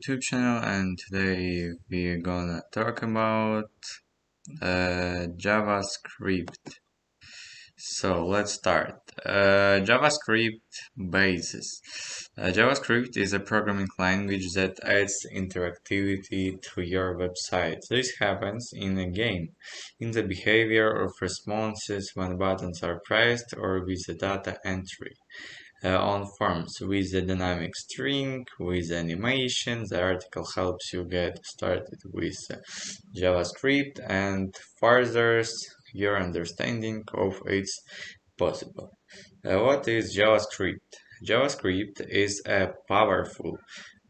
YouTube channel, and today we're gonna talk about JavaScript. So let's start. JavaScript basis. JavaScript is a programming language that adds interactivity to your website. This happens in a game, in the behavior of responses when buttons are pressed or with the data entry on forms with a dynamic string, with animation. The article helps you get started with JavaScript and furthers your understanding of its possible. What is JavaScript? JavaScript is a powerful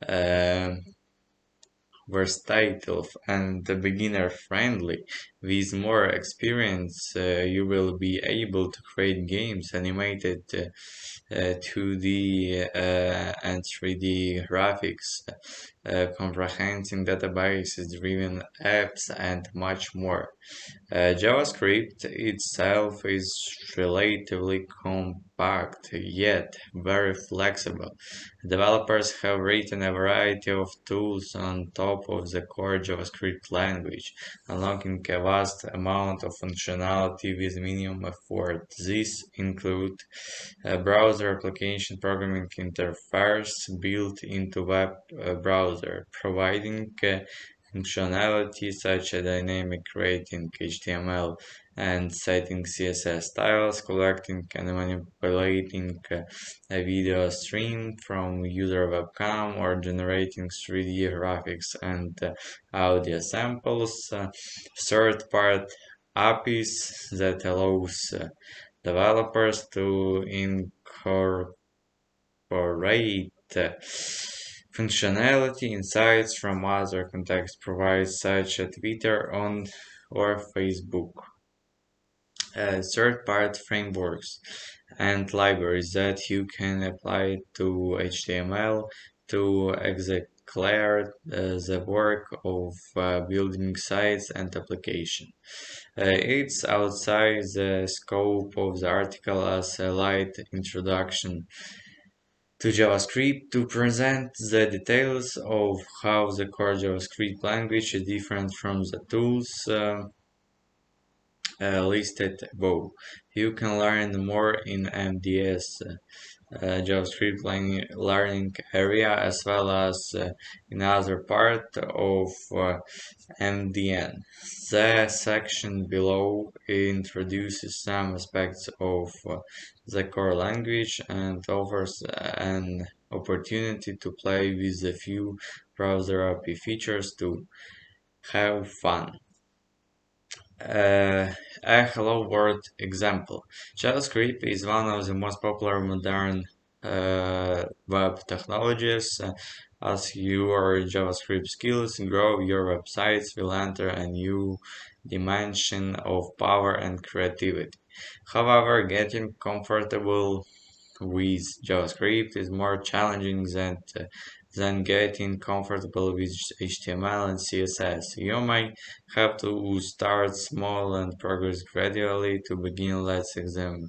uh, versatile and beginner friendly. With more experience, you will be able to create games, animated 2D and 3D graphics, comprehending databases, driven apps, and much more. JavaScript itself is relatively compact yet very flexible. Developers have written a variety of tools on top of the core JavaScript language, unlocking a vast amount of functionality with minimum effort. These include a browser application programming interface built into web browser, providing functionality such as dynamic rating HTML and setting CSS styles, collecting and manipulating a video stream from user webcam, or generating 3D graphics and audio samples, third-party APIs that allows developers to incorporate functionality insights from other contexts providers such as Twitter on or Facebook. Third-party frameworks and libraries that you can apply to HTML to execute the work of building sites and applications. It's outside the scope of the article as a light introduction to JavaScript to present the details of how the core JavaScript language is different from the tools listed above. You can learn more in MDS JavaScript learning area as well as in other part of MDN. The section below introduces some aspects of the core language and offers an opportunity to play with a few browser API features to have fun. A hello world example. JavaScript is one of the most popular modern web technologies. As your JavaScript skills grow, your websites will enter a new dimension of power and creativity. However, getting comfortable with JavaScript is more challenging than getting comfortable with HTML and CSS. You may have to start small and progress gradually. To begin, let's examine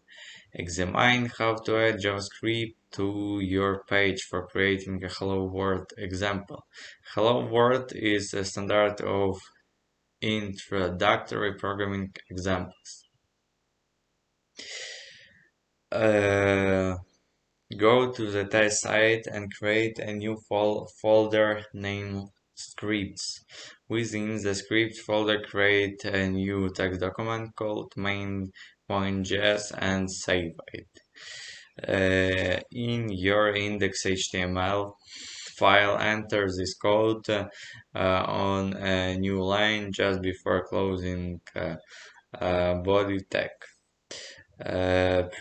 how to add JavaScript to your page for creating a Hello World example. Hello World is a standard of introductory programming examples. Go to the test site and create a new folder named scripts. Within the script folder, create a new text document called main.js and save it. In your index.html file, enter this code on a new line just before closing body tag.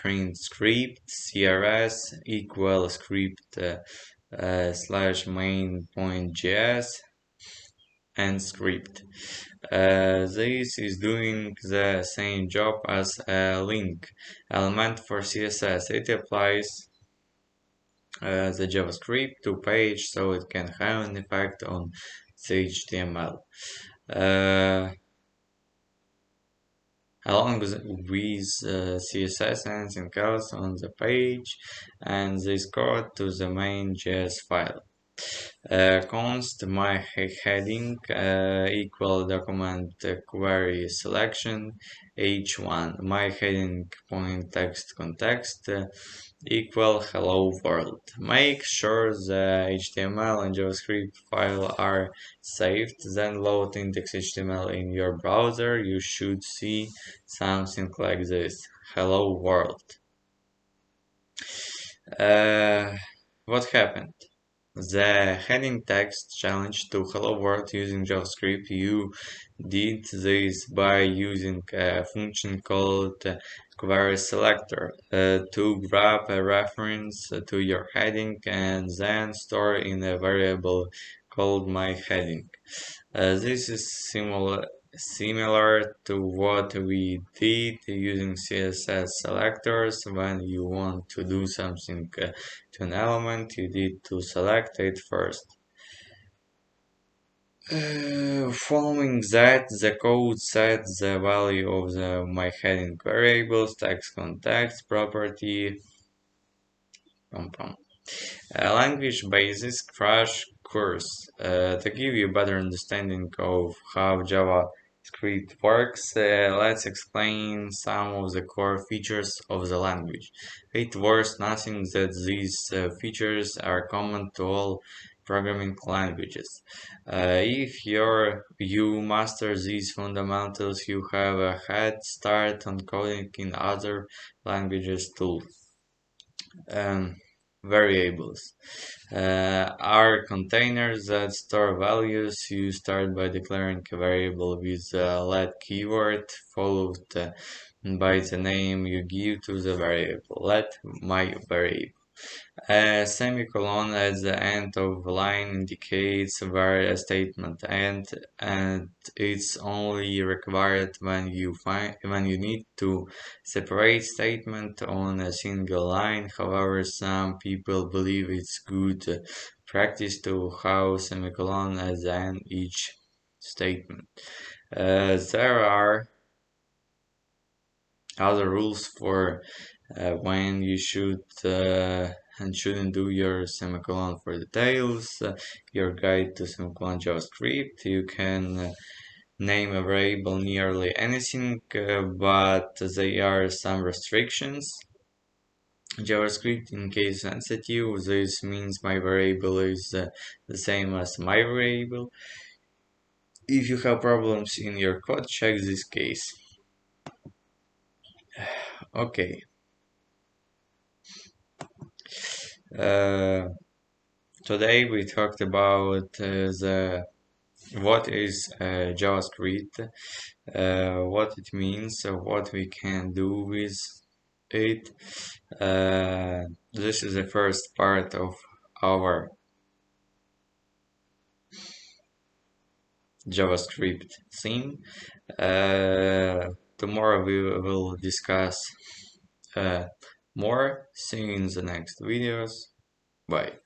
Print script crs equal script slash main.js and script. This is doing the same job as a link element for CSS. It applies the JavaScript to page so it can have an effect on the HTML. Along with CSS anything else on the page and this code to the main.js file. Const my heading equal document query selection h1. My heading point text context equal hello world. Make sure the HTML and JavaScript file are saved. Then load index HTML in your browser. You should see something like this. Hello world. Uh, what happened? The heading text challenge to hello world using JavaScript. You did this by using a function called query selector to grab a reference to your heading and then store in a variable called my heading. This is similar to what we did using CSS selectors. When you want to do something to an element, you need to select it first. Following that, the code sets the value of the my heading variables, text context property, pom. A language basis crash course to give you a better understanding of how JavaScript works. Let's explain some of the core features of the language. It worth nothing that these features are common to all programming languages. If you master these fundamentals, you have a head start on coding in other languages too. Um, Variables are containers that store values. You start by declaring a variable with the let keyword followed by the name you give to the variable. Let my variable. A semicolon at the end of the line indicates where a statement ends, and it's only required when you need to separate statement on a single line. However, some people believe it's good practice to have semicolon at the end each statement. There are other rules for when you should and shouldn't do your semicolon for details. Your guide to semicolon JavaScript. You can name a variable nearly anything, but there are some restrictions. JavaScript in case sensitive. This means my variable is the same as my variable. If you have problems in your code, check this case. Okay. Uh, Today we talked about the what is JavaScript, what it means, what we can do with it. This is the first part of our JavaScript theme. Tomorrow we will discuss uh, more. See you in the next videos. Bye.